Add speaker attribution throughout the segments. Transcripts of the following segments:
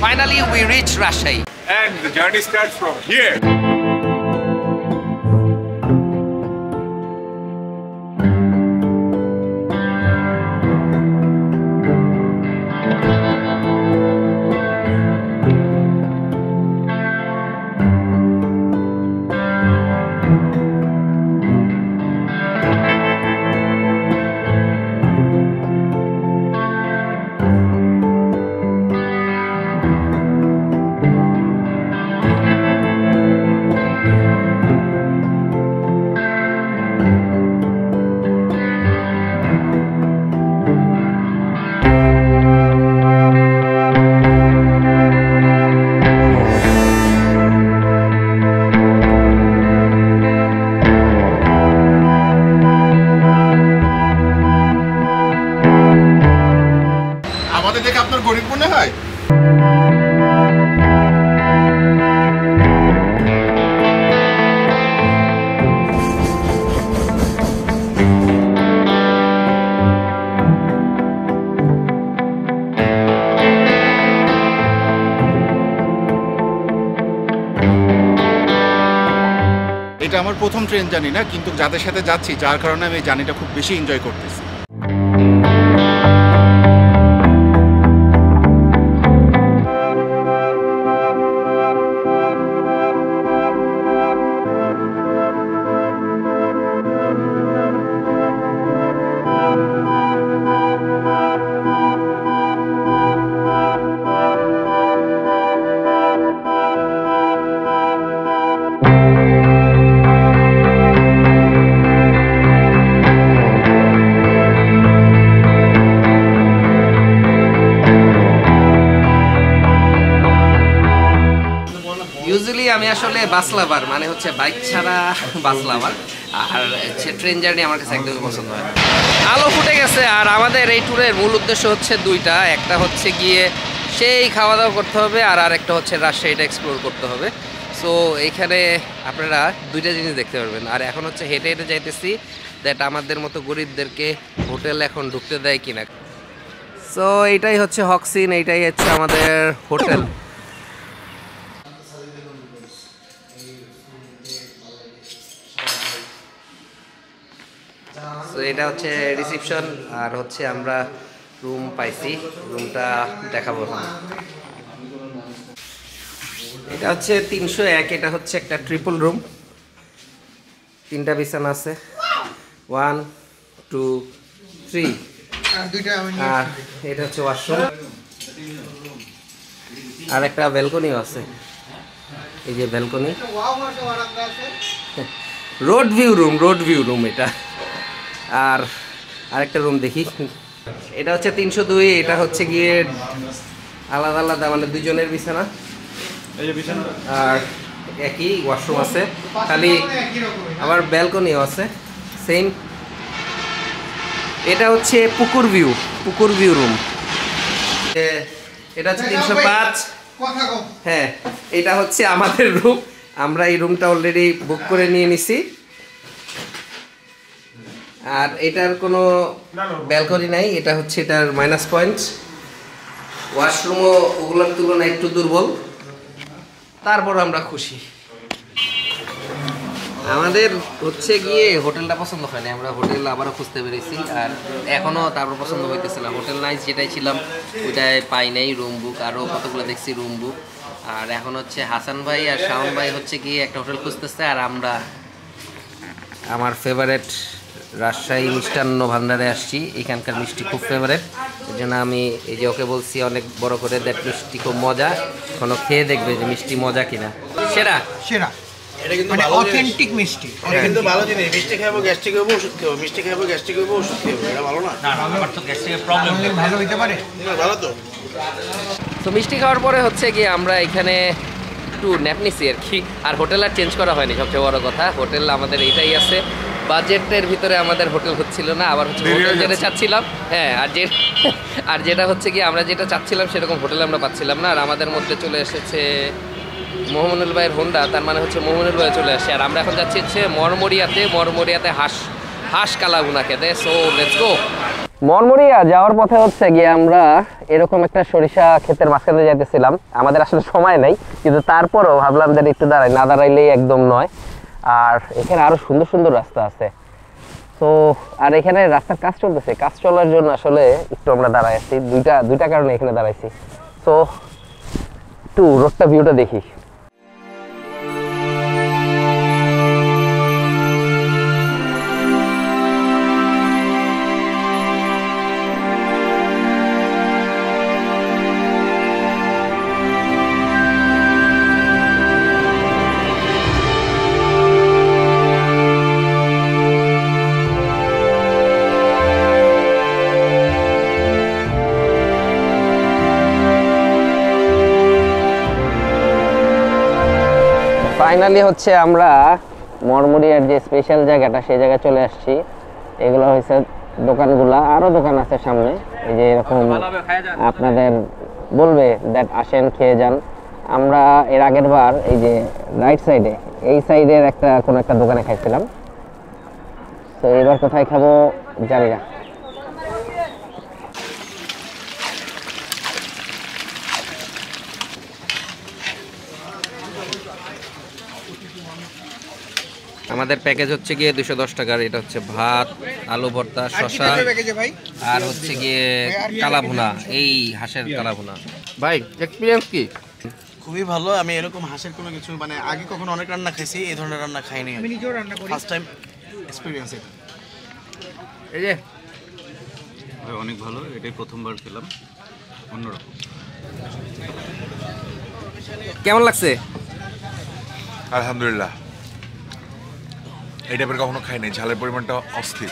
Speaker 1: Finally we reached Rajshahi.
Speaker 2: And the journey starts from here.
Speaker 3: গরিব মনে হয় এটা আমার প্রথম ট্রেন জার্নি না, কিন্তু যাদের সাথে যাচ্ছি যার কারণে আমি এই জার্নিটা খুব বেশি এনজয় করতেছি।
Speaker 1: ইউজুয়ালি আমি আসলে বাস লাভার, মানে হচ্ছে বাইক ছাড়া বাস লাভার, আর ট্রেন জার্নি আমার কাছে একদমই পছন্দ হয়। আলো ফুটে গেছে, আর আমাদের এই ট্যুরের মূল উদ্দেশ্য হচ্ছে দুইটা, একটা হচ্ছে গিয়ে সেই খাওয়া দাওয়া করতে হবে, আর আরেকটা হচ্ছে রাজশাহীটা এক্সপ্লোর করতে হবে। সো এইখানে আপনারা দুইটা জিনিস দেখতে পারবেন। আর এখন হচ্ছে হেঁটে হেঁটে যাইতেছি, দ্যাট আমাদের মতো গরিবদেরকে হোটেল এখন ঢুকতে দেয় কিনা। সো এইটাই হচ্ছে হকসিন, এইটাই হচ্ছে আমাদের হোটেল। তো এটা হচ্ছে রিসিপশন, আর হচ্ছে আমরা রুম পাইছি, রুমটা দেখাবো। এটা হচ্ছে 301, এটা হচ্ছে একটা ট্রিপল রুম, 3টা বিছানা আছে, 1 2 3, আর এটা হচ্ছে ওয়াশরুম, আর একটা ব্যালকনিও আছে, এই যে ব্যালকনি, রোড ভিউ রুম এটা। আর আরেকটা রুম দেখি, এটা হচ্ছে 302, এটা হচ্ছে গিয়ে আলাদা আলাদা, মানে দুজনের বিছানা, আর একই ওয়াশরুম আছে, খালি আবার ব্যালকনিও আছে সেম। এটা হচ্ছে পুকুর ভিউ রুম, এটা হচ্ছে 305। হ্যাঁ, এটা হচ্ছে আমাদের রুম, আমরা এই রুমটা অলরেডি বুক করে নিয়ে নিছি। আর এটার কোনো ব্যালকনি নাই, এটা হচ্ছে এটার মাইনাস পয়েন্ট। ওয়াশরুমও ওগুলোর তুলনায় একটু দুর্বল, তারপর আমরা খুশি। আমাদের হচ্ছে গিয়ে হোটেলটা পছন্দ হয়নি, আমরা হোটেল আবারও খুঁজতে পেরেছি, আর এখনও তারপর পছন্দ হইতেছিল। হোটেল নাই, যেটাই ছিলাম ওইটাই পাই নাই, রুম বুক আরও কতগুলো দেখছি রুম বুক। আর এখন হচ্ছে হাসান ভাই আর শাওন ভাই হচ্ছে গিয়ে একটা হোটেল খুঁজতেছে, আর আমরা আমার ফেভারেট রাজশাহী মিষ্টান্ন ভান্ডারে আসছি। এখানকার মিষ্টি খুব ফেভারেট, এই জন্য আমি এই যে ওকে বলছি অনেক বড় করে, দ্যাট মিষ্টি খুব মজা, এখনো খেয়ে দেখবে যে মিষ্টি মজা কিনা। সেরা
Speaker 4: এটা কিন্তু অথেন্টিক মিষ্টি, এটা কিন্তু ভালো জিনিস। মিষ্টি খাবো গ্যাস্ট্রিক হবে, ওষুধ খাবো, মিষ্টি খাবো গ্যাস্ট্রিক হবে, ওষুধ খাবো, এটা ভালো না? না, আমার তো গ্যাস্ট্রিকের প্রবলেম ভালো হইতে পারে, ভালো তো।
Speaker 1: তো মিষ্টি খাওয়ার পরে হচ্ছে গিয়ে আমরা এখানে একটু ন্যাপ নিছি আর কি, আর হোটেল আর চেঞ্জ করা হয়নি, সবচেয়ে বড় কথা। হোটেল আমাদের এইটাই আছে, বাজেটের ভিতরে আমাদের হোটেল হচ্ছিল না, আবার হচ্ছে হোটেল যেটা চাচ্ছিলাম, হ্যাঁ, আর যেটা হচ্ছে কি আমরা যেটা চাচ্ছিলাম সেরকম হোটেল আমরা পাচ্ছিলাম না। আর আমাদের মধ্যে চলে এসেছে মোহাম্মদুল ভাইয়ের হোন্ডা, তার মানে হচ্ছে মোহাম্মদুল ভাই চলে আসছে। আর আমরা এখন যাচ্ছি হচ্ছে মরমরিয়াতে হাঁস কালাগুনা খেতে। So let's go. মরমরিয়া যাওয়ার পথে হচ্ছে গিয়ে আমরা এরকম একটা সরিষা ক্ষেতের মাঝখানে যাইতেছিলাম। আমাদের আসলে সময় নাই, কিন্তু তারপরেও ভাবলাম যে একটু দাঁড়াই, না দাঁড়াইলেই একদম নয়। আর এখানে আরো সুন্দর সুন্দর রাস্তা আছে। তো আর এখানে রাস্তার কাজ চলতেছে, কাজ চলার জন্য আসলে একটু আমরা দাঁড়াই আছি, দুইটা কারণে এখানে দাঁড়াইছি। তো একটু রোডটা ভিউটা দেখি। ফাইনালি হচ্ছে আমরা মরমরিয়ার যে স্পেশাল জায়গাটা, সেই জায়গায় চলে আসছি। এগুলো হচ্ছে দোকানগুলা, আরো দোকান আছে সামনে, এই যে এরকম আপনাদের বলবে দ্যাট আসেন খেয়ে যান। আমরা এর আগের বার এই যে রাইট সাইডে, এই সাইডের কোনো একটা দোকানে খাইছিলাম। তো এবার কোথায় খাবো জানি না। আমাদের প্যাকেজ হচ্ছে গিয়ে 210 টাকার। এটা হচ্ছে ভাত, আলু ভর্তা, শসা, আর হচ্ছে গিয়ে কালাভুনা, এই হাঁসের কালাভুনা। ভাই এক্সপিরিয়েন্স কি?
Speaker 4: খুবই ভালো। আমি এরকম হাঁসের কোনো কিছু মানে আগে কখনো অনেক রান্না খাইছি, এই ধরনের রান্না খাইনি। আমি নিজেও রান্না করি, ফার্স্ট টাইম এক্সপিরিয়েন্স এটা।
Speaker 1: এই যে
Speaker 3: অনেক ভালো, এটাই প্রথমবার খেলাম, অন্যরকম।
Speaker 1: কেমন লাগছে?
Speaker 2: আলহামদুলিল্লাহ, এই টাইপের কখনো খাই নাই। ঝালের পরিমাণটা অস্থির।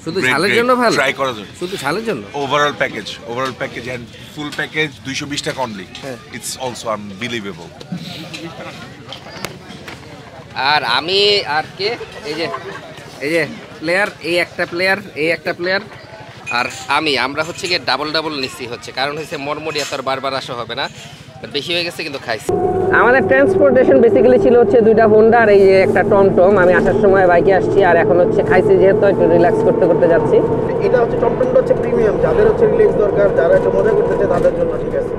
Speaker 1: শুধু ঝালের জন্য ভালো?
Speaker 2: ট্রাই করার জন্য
Speaker 1: শুধু ঝালের জন্য?
Speaker 2: Overall package and full package 220 টাকা অনলি। It's also unbelievable.
Speaker 1: আর আমি আর কে, এই যে প্লেয়ার, এই একটা প্লেয়ার আর আমরা হচ্ছে গিয়ে ডাবল নিচ্ছি হচ্ছে, কারণ হচ্ছে মরমরিয়া তো আর বারবার আসা হবে না, বেশি হয়ে গেছে কিন্তু খাইছি। আমাদের ট্রান্সপোর্টেশন বেসিক্যালি ছিল হচ্ছে 2টা হোন্ডা আর এই যে একটা টমটম। আমি আসার সময় বাইকে আসছি, আর এখন হচ্ছে খাইছি যেহেতু একটু রিল্যাক্স করতে যাচ্ছি।
Speaker 4: এটা হচ্ছে টমটমটা হচ্ছে প্রিমিয়াম, যাদের হচ্ছে রিল্যাক্স দরকার, যারা একটু মজা করতে চায় তাদের জন্য ঠিক আছে।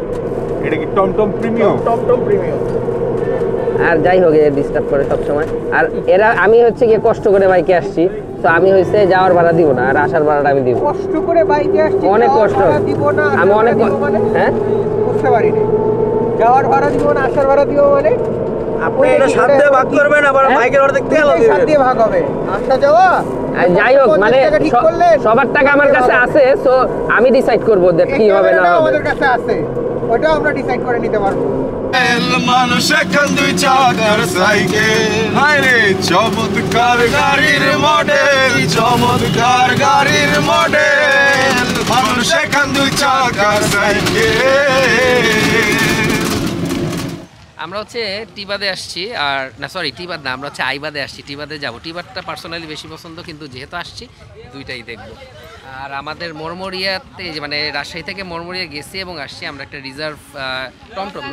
Speaker 2: এটা কি টমটম প্রিমিয়াম?
Speaker 4: টমটম প্রিমিয়াম।
Speaker 1: আর যাই হোক, ডিস্টার্ব করে সব সময়। আর আমি হচ্ছে গিয়ে কষ্ট করে বাইকে আসছি, তো আমি হচ্ছে যাওয়ার ভাড়া দিব না, আর আসার ভাড়াটা আমি দিব।
Speaker 5: কষ্ট করে বাইকে আসছি,
Speaker 1: অনেক কষ্ট। আমি অনেক, হ্যাঁ
Speaker 5: বুঝতে পারিনি। যাওয়ার ভাড়া দিব না, আসার ভাড়া দিব মানে
Speaker 4: আপনি এটা 7 দিয়ে ভাগ করবেন, আবার বাইকের অর্ধেক তেল হবে।
Speaker 5: 7 দিয়ে ভাগ হবে, আসা যাওয়া।
Speaker 1: যাই হোক, মানে সবার টাকা আমার কাছে আছে, সো আমি ডিসাইড করবো কি হবে না হবে।
Speaker 5: আমাদের কাছে আছে, ওটাও আমরা ডিসাইড করে নিতে পারবো।
Speaker 2: মানুষ এখন 2 চাকার সাইকেল, হায় রে চমৎকার গাড়ির মডেল, চমৎকার গাড়ির মডেল। মানুষ এখন 2 চাকার সাইকেল।
Speaker 1: আমরা হচ্ছে টিবাদে আসছি, আর না সরি টিবাদ না, আমরা হচ্ছে আইবাদে আসছি। টিবাদে যাবো, টিবাদটা পার্সোনালি বেশি পছন্দ, কিন্তু যেহেতু আসছি দুইটাই দেখবো। আর আমাদের মরমরিয়াতে মানে রাজশাহী থেকে মরমরিয়া গেছি এবং আসছি আমরা একটা রিজার্ভ টমটম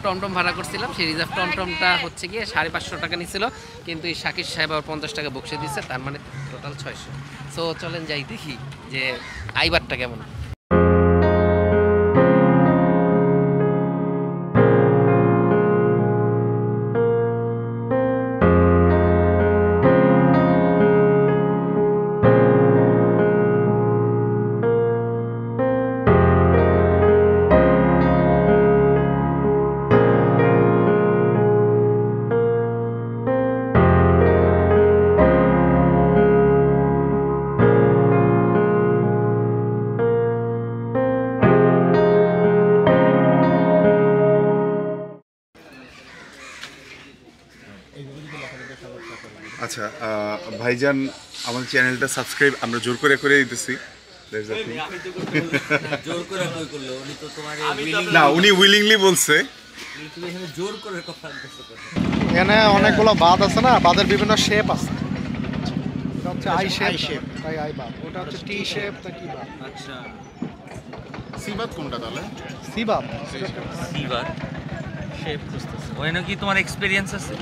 Speaker 1: টমটম ভাড়া করছিলাম। সেই রিজার্ভ টমটমটা হচ্ছে গিয়ে 550 টাকা নিছিল, কিন্তু এই শাকির সাহেব আবার 50 টাকা বকশিশ দিচ্ছে, তার মানে টোটাল 600। সো চলেন যাই দেখি যে আইবারটা কেমন।
Speaker 2: আচ্ছা ভাইজান, আমাদের চ্যানেলটা সাবস্ক্রাইব আমরা জোর করে দিতেছি। না, উনি উইলিংলি বলছে।
Speaker 5: এখানে অনেকগুলো বাঁধ আছে না, বাঁধের বিভিন্ন শেপ আছে। এটা হচ্ছে আই শেপ, তাই আই বাঁধ। ওটা হচ্ছে টি শেপ, তা কি বাঁধ? আচ্ছা,
Speaker 3: সিবাত কোনটা তাহলে?
Speaker 5: সি বাঁধ।
Speaker 6: শেপ বুঝতেছে। ওই নাকি তোমার এক্সপেরিয়েন্স আছে?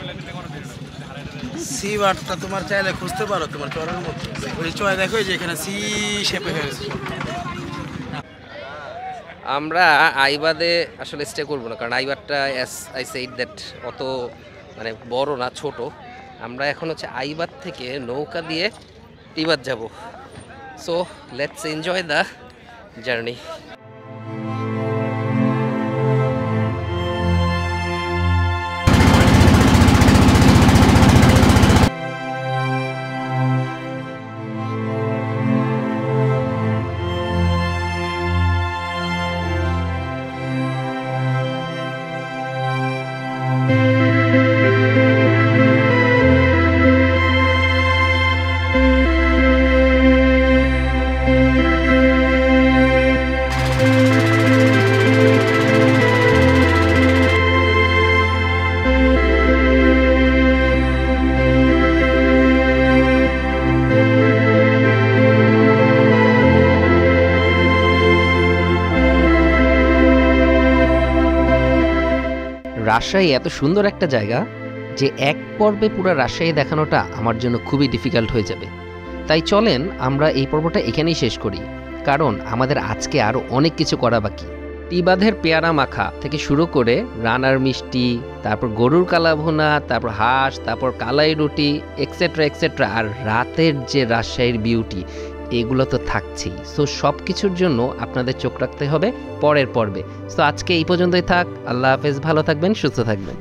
Speaker 4: সি বারটা তোমার চাইলে খুঁজতে পারো তোমার চরের মধ্যে ওই চয় দেখো যে এখানে সি শেপে হয়েছে।
Speaker 1: আমরা আইবাদে আসলে স্টে করবো না, কারণ আইবাদটা অ্যাজ আই সেড দ্যাট অত মানে বড় না, ছোট। আমরা এখন হচ্ছে আইবাদ থেকে নৌকা দিয়ে টিবাদ যাব। So let's enjoy the journey. Rajshahi এত সুন্দর একটা জায়গা যে এক পর্বে পুরো রাজশাহী দেখানোটা আমার জন্য খুবই ডিফিকাল্ট হয়ে যাবে। তাই চলেন আমরা এই পর্বটা এখানেই শেষ করি, কারণ আমাদের আজকে আরও অনেক কিছু করা বাকি। টিবাদের পেয়ারা মাখা থেকে শুরু করে রানার মিষ্টি, তারপর গরুর কালাভুনা, তারপর হাঁস, তারপর কালাই রুটি এক্সেট্রা এক্সেট্রা, আর রাতের যে রাজশাহীর বিউটি, এগুলো তো থাকছেই। সো সব কিছুর জন্য আপনাদের চোখ রাখতে হবে পরের পর্বে। সো আজকে এই পর্যন্তই থাক। আল্লাহ হাফেজ, ভালো থাকবেন, সুস্থ থাকবেন।